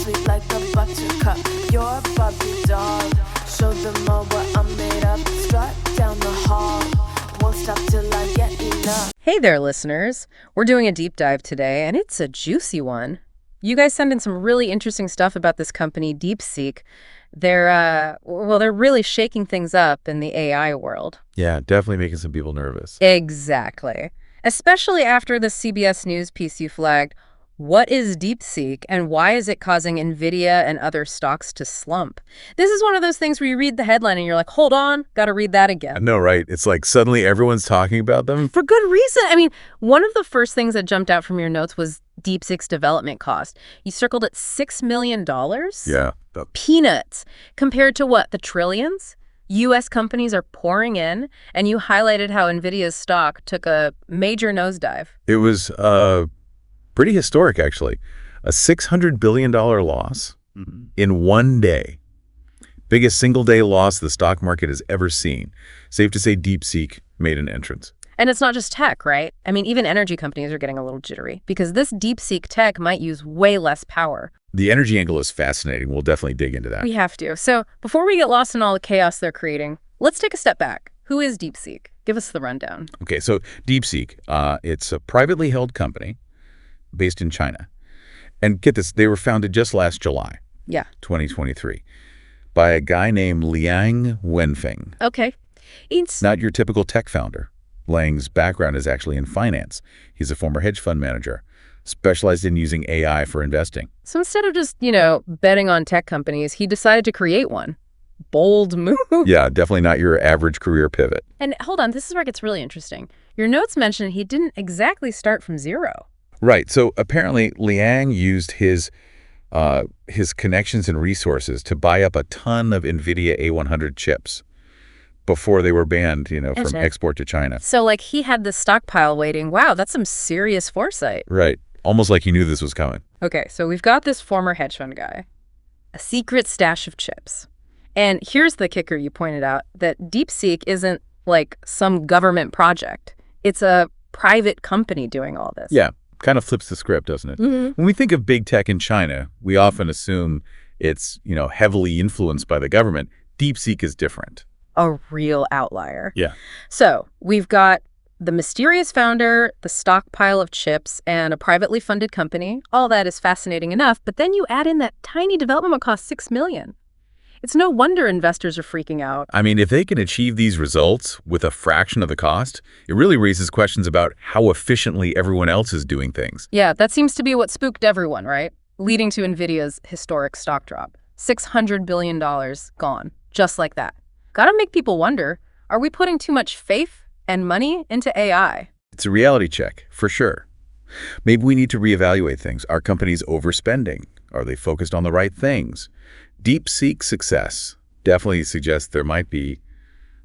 sweet like a buttercup. You're a Barbie doll. Show them all what I'm made of. Strut down the hall. Won't stop till I get enough. Hey there, listeners. We're doing a deep dive today, and it's a juicy one. You guys send in some really interesting stuff about this company, DeepSeek. They're really shaking things up in the AI world. Yeah, definitely making some people nervous. Exactly. Especially after the CBS News piece you flagged. What is DeepSeek, and why is it causing Nvidia and other stocks to slump? This is one of those things where you read the headline and you're like, hold on, gotta read that again. I know, right? It's like suddenly everyone's talking about them. For good reason. I mean, one of the first things that jumped out from your notes was DeepSeek's development cost. You circled it $6 million? Yeah. Peanuts. Compared to what, the trillions? U.S. companies are pouring in, and you highlighted how Nvidia's stock took a major nosedive. It was pretty historic, actually. A $600 billion loss in one day. Biggest single-day loss the stock market has ever seen. Safe to say DeepSeek made an entrance. And it's not just tech, right? I mean, even energy companies are getting a little jittery because this DeepSeek tech might use way less power. The energy angle is fascinating. We'll definitely dig into that. We have to. So before we get lost in all the chaos they're creating, let's take a step back. Who is DeepSeek? Give us the rundown. Okay, so DeepSeek, it's a privately held company based in China. And get this, they were founded just last July, 2023, by a guy named Liang Wenfeng. Okay. It's not your typical tech founder. Liang's background is actually in finance. He's a former hedge fund manager, specialized in using AI for investing. So instead of just, betting on tech companies, he decided to create one. Bold move. Yeah, definitely not your average career pivot. And hold on, this is where it gets really interesting. Your notes mention he didn't exactly start from zero. Right. So apparently Liang used his connections and resources to buy up a ton of Nvidia A100 chips before they were banned, from export to China. So he had this stockpile waiting. Wow, that's some serious foresight. Right. Almost like he knew this was coming. Okay, so we've got this former hedge fund guy, a secret stash of chips. And here's the kicker you pointed out, that DeepSeek isn't like some government project. It's a private company doing all this. Yeah. Kind of flips the script, doesn't it? Mm-hmm. When we think of big tech in China, we often assume it's, heavily influenced by the government. DeepSeek is different. A real outlier. Yeah. So we've got the mysterious founder, the stockpile of chips, and a privately funded company. All that is fascinating enough, but then you add in that tiny development cost, $6 million. It's no wonder investors are freaking out. I mean, if they can achieve these results with a fraction of the cost, it really raises questions about how efficiently everyone else is doing things. Yeah, that seems to be what spooked everyone, right? Leading to Nvidia's historic stock drop. $600 billion gone, just like that. Gotta make people wonder, are we putting too much faith and money into AI? It's a reality check, for sure. Maybe we need to reevaluate things. Are companies overspending? Are they focused on the right things? DeepSeek's success definitely suggests there might be,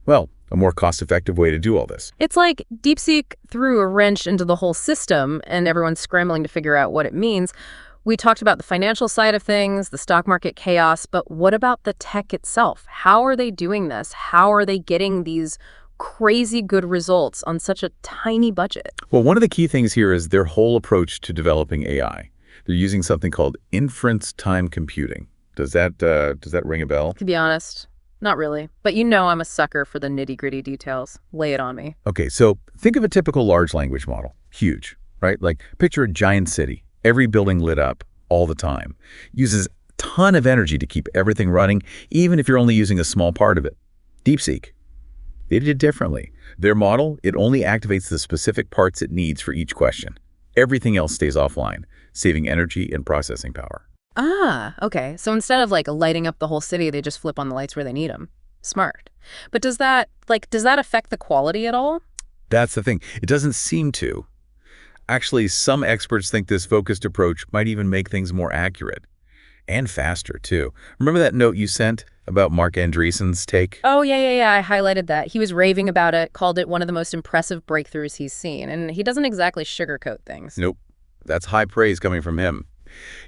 a more cost-effective way to do all this. It's like DeepSeek threw a wrench into the whole system and everyone's scrambling to figure out what it means. We talked about the financial side of things, the stock market chaos, but what about the tech itself? How are they doing this? How are they getting these crazy good results on such a tiny budget? Well, one of the key things here is their whole approach to developing AI. They're using something called inference time computing. Does that ring a bell? To be honest, not really. But I'm a sucker for the nitty-gritty details. Lay it on me. Okay, so think of a typical large language model. Huge, right? Like picture a giant city. Every building lit up all the time. Uses a ton of energy to keep everything running, even if you're only using a small part of it. DeepSeek, they did it differently. Their model, it only activates the specific parts it needs for each question. Everything else stays offline, saving energy and processing power. Ah, okay. So instead of lighting up the whole city, they just flip on the lights where they need them. Smart. But does that affect the quality at all? That's the thing. It doesn't seem to. Actually, some experts think this focused approach might even make things more accurate. And faster, too. Remember that note you sent about Mark Andreessen's take? Oh, yeah. I highlighted that. He was raving about it, called it one of the most impressive breakthroughs he's seen. And he doesn't exactly sugarcoat things. Nope. That's high praise coming from him.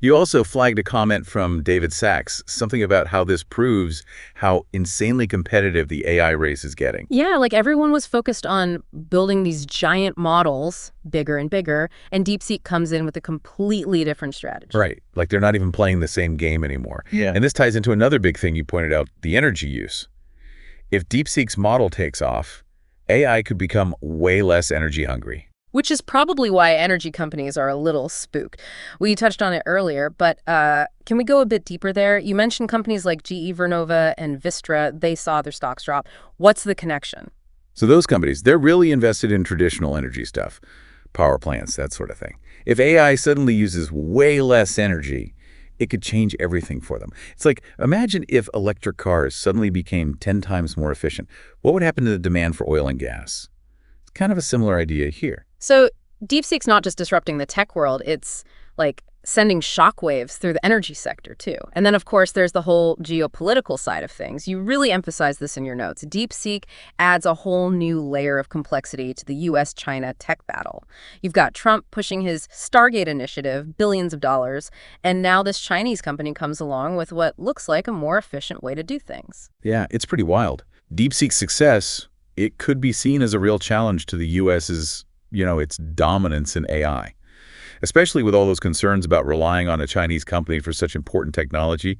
You also flagged a comment from David Sachs, something about how this proves how insanely competitive the AI race is getting. Yeah, like everyone was focused on building these giant models, bigger and bigger, and DeepSeek comes in with a completely different strategy. Right, like they're not even playing the same game anymore. Yeah. And this ties into another big thing you pointed out, the energy use. If DeepSeek's model takes off, AI could become way less energy hungry. Which is probably why energy companies are a little spooked. We touched on it earlier, but can we go a bit deeper there? You mentioned companies like GE Vernova and Vistra, they saw their stocks drop. What's the connection? So those companies, they're really invested in traditional energy stuff, power plants, that sort of thing. If AI suddenly uses way less energy, it could change everything for them. It's like, imagine if electric cars suddenly became 10 times more efficient. What would happen to the demand for oil and gas? It's kind of a similar idea here. So DeepSeek's not just disrupting the tech world, it's like sending shockwaves through the energy sector too. And then, of course, there's the whole geopolitical side of things. You really emphasize this in your notes. DeepSeek adds a whole new layer of complexity to the US-China tech battle. You've got Trump pushing his Stargate initiative, billions of dollars, and now this Chinese company comes along with what looks like a more efficient way to do things. Yeah, it's pretty wild. DeepSeek's success, it could be seen as a real challenge to the US's, its dominance in AI. Especially with all those concerns about relying on a Chinese company for such important technology.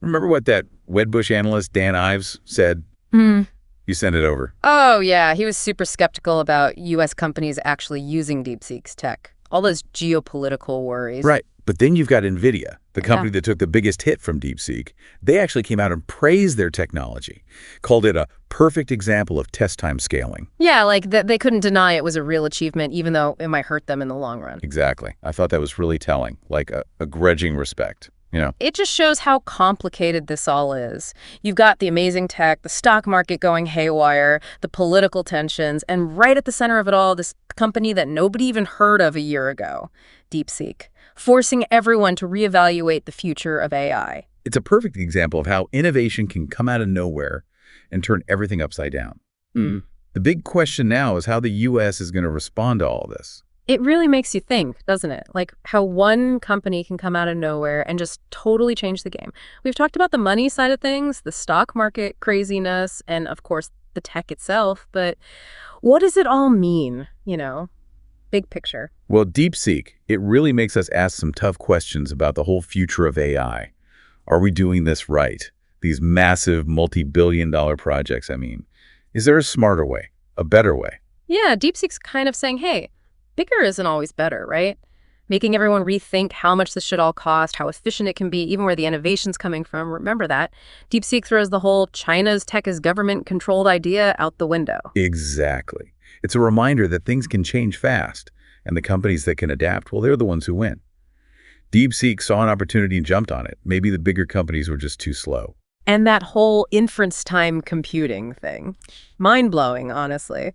Remember what that Wedbush analyst, Dan Ives, said? You sent it over. Oh, yeah. He was super skeptical about U.S. companies actually using DeepSeek's tech. All those geopolitical worries. Right. But then you've got Nvidia, the company that took the biggest hit from DeepSeek. They actually came out and praised their technology, called it a perfect example of test time scaling. Yeah, like they couldn't deny it was a real achievement, even though it might hurt them in the long run. Exactly. I thought that was really telling, like a grudging respect. It just shows how complicated this all is. You've got the amazing tech, the stock market going haywire, the political tensions, and right at the center of it all, this company that nobody even heard of a year ago, DeepSeek, forcing everyone to reevaluate the future of AI. It's a perfect example of how innovation can come out of nowhere and turn everything upside down. The big question now is how the U.S. is going to respond to all this. It really makes you think, doesn't it? Like how one company can come out of nowhere and just totally change the game. We've talked about the money side of things, the stock market craziness, and of course the tech itself, but what does it all mean, big picture? Well, DeepSeek, it really makes us ask some tough questions about the whole future of AI. Are we doing this right? These massive multi-billion-dollar projects, Is there a smarter way, a better way? Yeah, DeepSeek's kind of saying, hey, bigger isn't always better, right? Making everyone rethink how much this should all cost, how efficient it can be, even where the innovation's coming from. Remember that. DeepSeek throws the whole China's tech is government-controlled idea out the window. Exactly. It's a reminder that things can change fast, and the companies that can adapt, well, they're the ones who win. DeepSeek saw an opportunity and jumped on it. Maybe the bigger companies were just too slow. And that whole inference time computing thing. Mind-blowing, honestly.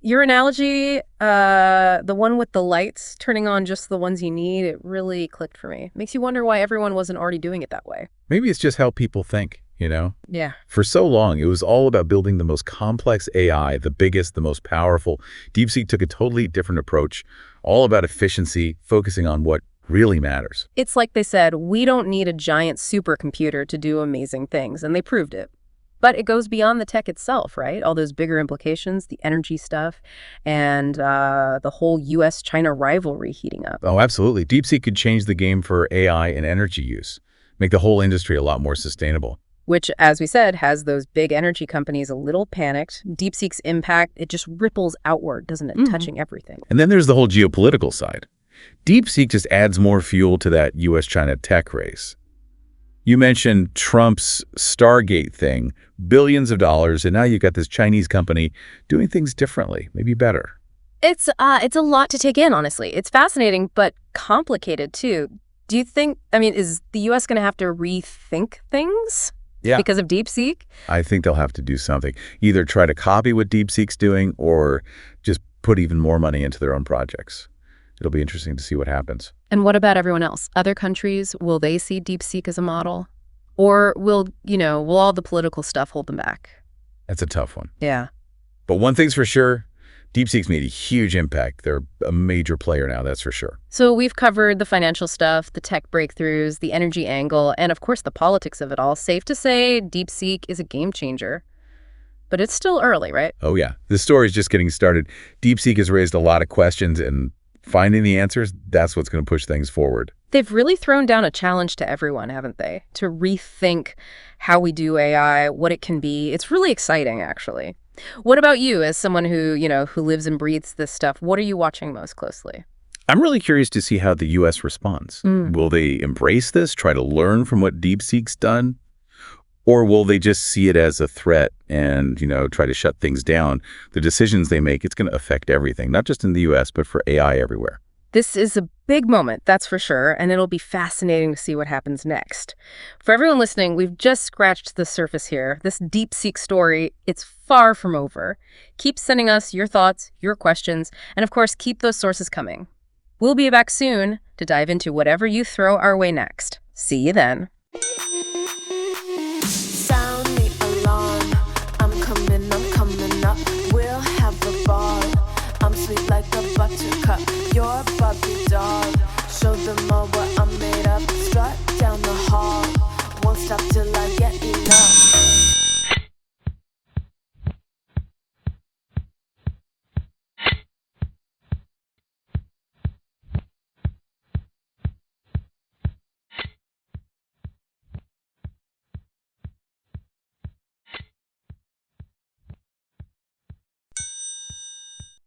Your analogy, the one with the lights turning on just the ones you need, it really clicked for me. Makes you wonder why everyone wasn't already doing it that way. Maybe it's just how people think, Yeah. For so long, it was all about building the most complex AI, the biggest, the most powerful. DeepSeek took a totally different approach, all about efficiency, focusing on what really matters. It's like they said, we don't need a giant supercomputer to do amazing things, and they proved it. But it goes beyond the tech itself, right? All those bigger implications, the energy stuff, and the whole US-China rivalry heating up. Oh, absolutely. DeepSeek could change the game for AI and energy use, make the whole industry a lot more sustainable. Which, as we said, has those big energy companies a little panicked. DeepSeek's impact, it just ripples outward, doesn't it? Touching everything. And then there's the whole geopolitical side. DeepSeek just adds more fuel to that US-China tech race. You mentioned Trump's Stargate thing, billions of dollars, and now you've got this Chinese company doing things differently, maybe better. It's a lot to take in, honestly. It's fascinating, but complicated, too. Do you think, is the U.S. going to have to rethink things? Yeah. Because of DeepSeek? I think they'll have to do something. Either try to copy what DeepSeek's doing or just put even more money into their own projects. It'll be interesting to see what happens. And what about everyone else? Other countries, will they see DeepSeek as a model? Or will all the political stuff hold them back? That's a tough one. Yeah. But one thing's for sure, DeepSeek's made a huge impact. They're a major player now, that's for sure. So we've covered the financial stuff, the tech breakthroughs, the energy angle, and of course the politics of it all. Safe to say DeepSeek is a game changer. But it's still early, right? Oh, yeah. The story's just getting started. DeepSeek has raised a lot of questions, and finding the answers, that's what's going to push things forward. They've really thrown down a challenge to everyone, haven't they? To rethink how we do AI, what it can be. It's really exciting, actually. What about you, as someone who lives and breathes this stuff? What are you watching most closely? I'm really curious to see how the U.S. responds. Will they embrace this, try to learn from what DeepSeek's done? Or will they just see it as a threat and, try to shut things down? The decisions they make, it's going to affect everything, not just in the U.S., but for AI everywhere. This is a big moment, that's for sure, and it'll be fascinating to see what happens next. For everyone listening, we've just scratched the surface here. This DeepSeek story, it's far from over. Keep sending us your thoughts, your questions, and of course, keep those sources coming. We'll be back soon to dive into whatever you throw our way next. See you then. Sound the alarm. I'm coming up. We'll have a ball. I'm sweet like a buttercup. You're a Barbie doll. Show them all what I'm made of. Strut down the hall. Won't stop till I get enough.